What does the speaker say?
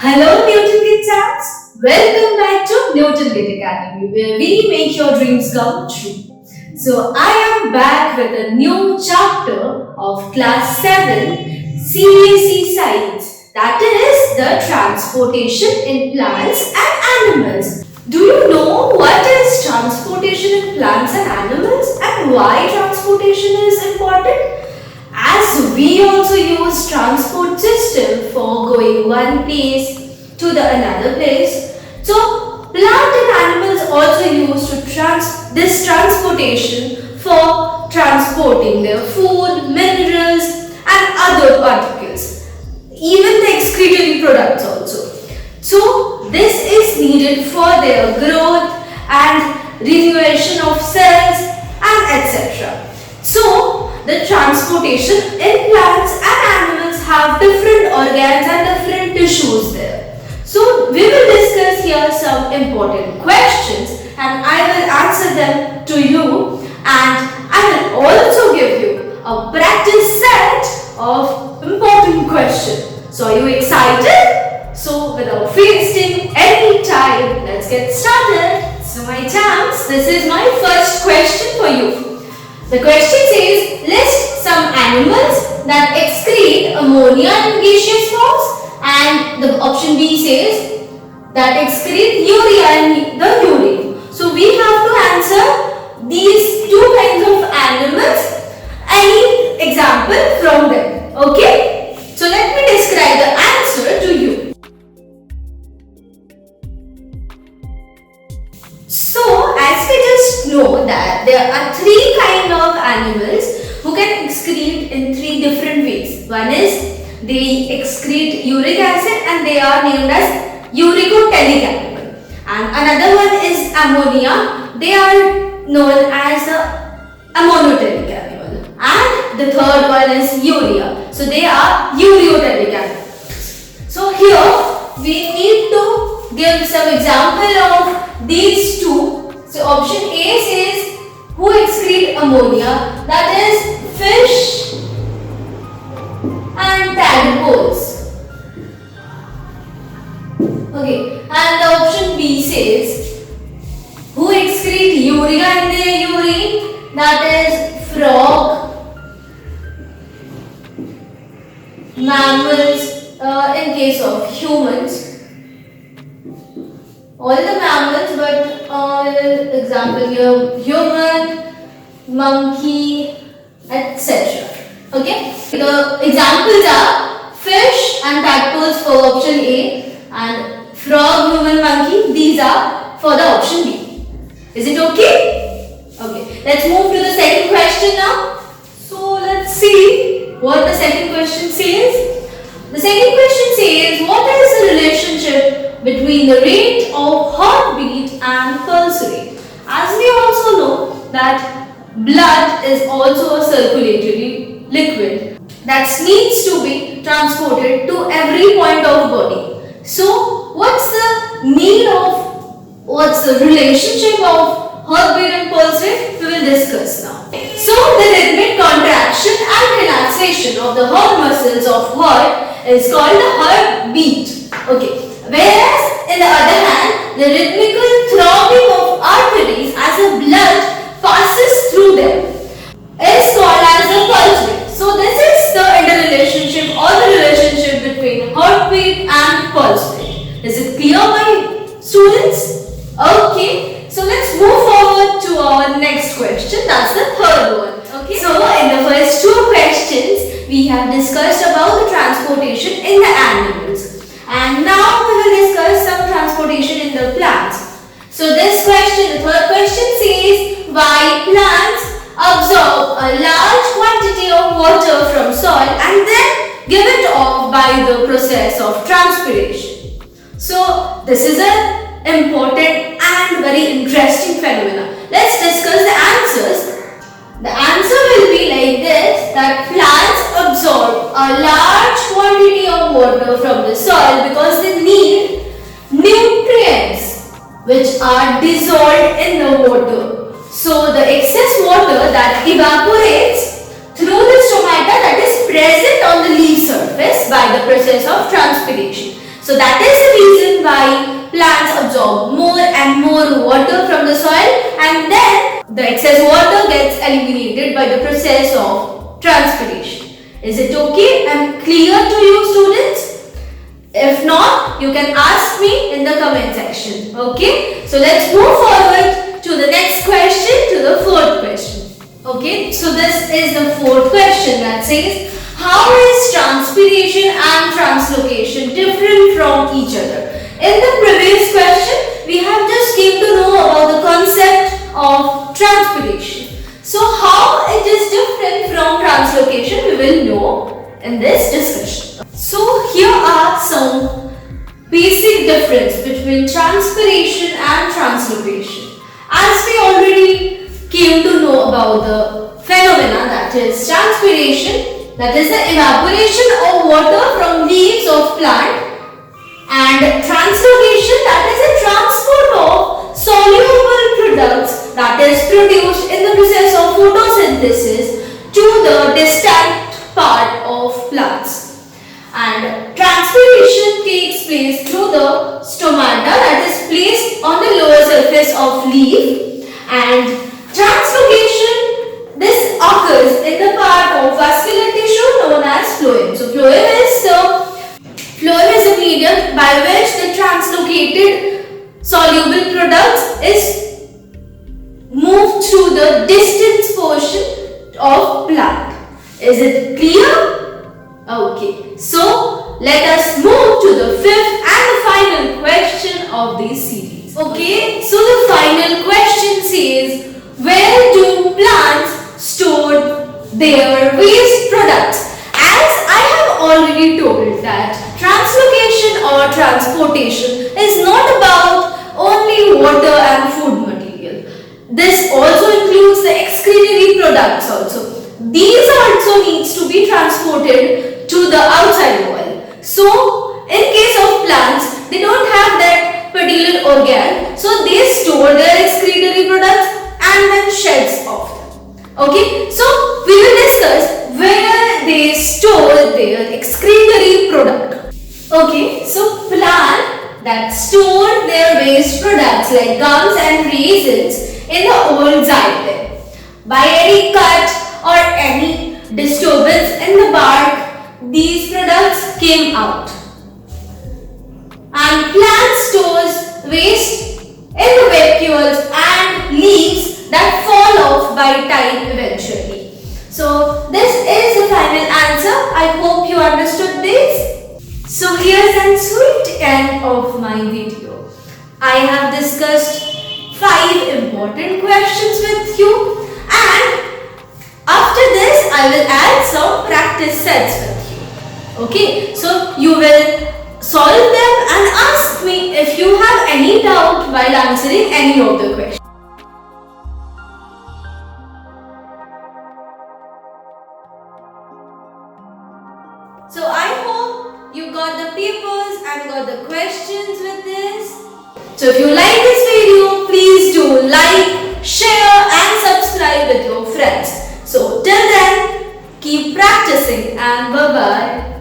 Hello NewtonGATE fans! Welcome back to NewtonGATE Academy, where we make your dreams come true. So I am back with a new chapter of class 7 CBSE science, that is the transportation in plants and animals. Do you know what is transportation in plants and animals and why transportation is important? As we also use transport system for going one place to the another place, so plant and animals also use this transportation for transporting their food, minerals and other particles, even the excretory products also. So this is needed for their growth and renovation of cells and etc. So the transportation in plants and animals have different organs and different tissues there. So we will discuss here some important questions and I will answer them to you, and I will also give you a practice set of important questions. So are you excited? So without wasting any time, let's get started. So my champs, this is my first question for you. The question says, list some animals that excrete ammonia in gaseous forms, and the option B says that excrete urea in the urine. So we have to answer these two kinds of animals, any example from them. Okay? So let me describe the answer to you. So, as we just know that there are three kinds of animals who can excrete in three different ways. One is they excrete uric acid and they are named as uricotelic animal. And another one is ammonia. They are known as the ammonotelic animal. And the third one is urea. So, they are ureotelic animals. So, here we need to give some example of these two. So option A says who excrete ammonia, that is fish and tadpoles. Okay, and the option B says who excrete urea in their urine, that is frog, mammals, in case of humans. All the mammals, but example here, human, monkey, etc. Okay, the examples are fish and tadpoles for option A, and frog, human, monkey, these are for the option B. Is it okay? Okay, let's move to the second question now. So let's see what the second question says. The second question says, what is the relationship between the rate of heartbeat and pulse rate? As we also know that blood is also a circulatory liquid that needs to be transported to every point of body. So what's the relationship of heartbeat and pulse rate? We will discuss now. So the rhythmic contraction and relaxation of the heart muscles of heart is called the heartbeat. Okay. Whereas, in the other hand, the rhythmical throbbing of arteries as the blood passes through them is called as the pulse rate. So, this is the interrelationship or the relationship between heartbeat and pulse rate. Is it clear, my students? Okay. So, let's move forward to our next question. That's the third one. Okay. So, in the first two questions, we have discussed about the transportation in the animals. And now we will discuss some transportation in the plants. So this question, the third question says, why plants absorb a large quantity of water from soil and then give it off by the process of transpiration. So this is an important and very interesting phenomenon. Let's discuss the answers. The answer will be like this, that plants absorb a large quantity of water from the soil because they need nutrients which are dissolved in the water. So the excess water that evaporates through the stomata that is present on the leaf surface by the process of transpiration. So that is the reason why plants absorb more and more water from the soil, and then the excess water gets eliminated by the process of transpiration. Is it okay and clear to you, students? If not, you can ask me in the comment section. Okay, so let's move forward to the next question, to the fourth question. Okay, so this is the fourth question that says, how is transpiration and translocation different from each other? In the previous question, we have just came to know about the concept of transpiration. So how it is different from translocation, we will know in this discussion. So here are some basic difference between transpiration and translocation. As we already came to know about the phenomena, that is transpiration, that is the evaporation of water from leaves of plant, and translocation, that is the transport of soluble products that is produced in the process of photosynthesis to the distant part of plants. And transpiration takes place through the stomata that is placed on the lower surface of leaf, and translocation, this occurs in the part of vascular tissue known as phloem. So phloem is the medium by which the translocated soluble product is moved through the distant portion of plant. Is it clear? Okay, so let us move to the fifth and the final question of this series. Okay, so the final question says, where do plants store their waste products? As I have already told that translocation or transportation is not about only water and food material. This also includes the excretory products also. These also needs to be transported to the outside world. So in case of plants, they don't have that particular organ, so they store their excretory products and then sheds off them. Okay, so we will discuss where they store their excretory product. Okay, so plant that store their waste products like gums and raisins in the old xylem. By any cut or any disturbance in the bark, these products came out. And plant stores waste in the vacuoles and leaves that fall off by time eventually. So this is the final answer. I hope you understood this. So here's the sweet end of my video. I have discussed 5 important questions with you, and after this I will add some practice sets with you. Okay, so you will solve them and ask me if you have any doubt while answering any of the questions. So I hope you got the papers and got the questions with this. So if you like this video, please do like, share and subscribe with your friends. So till then, keep practicing and bye-bye.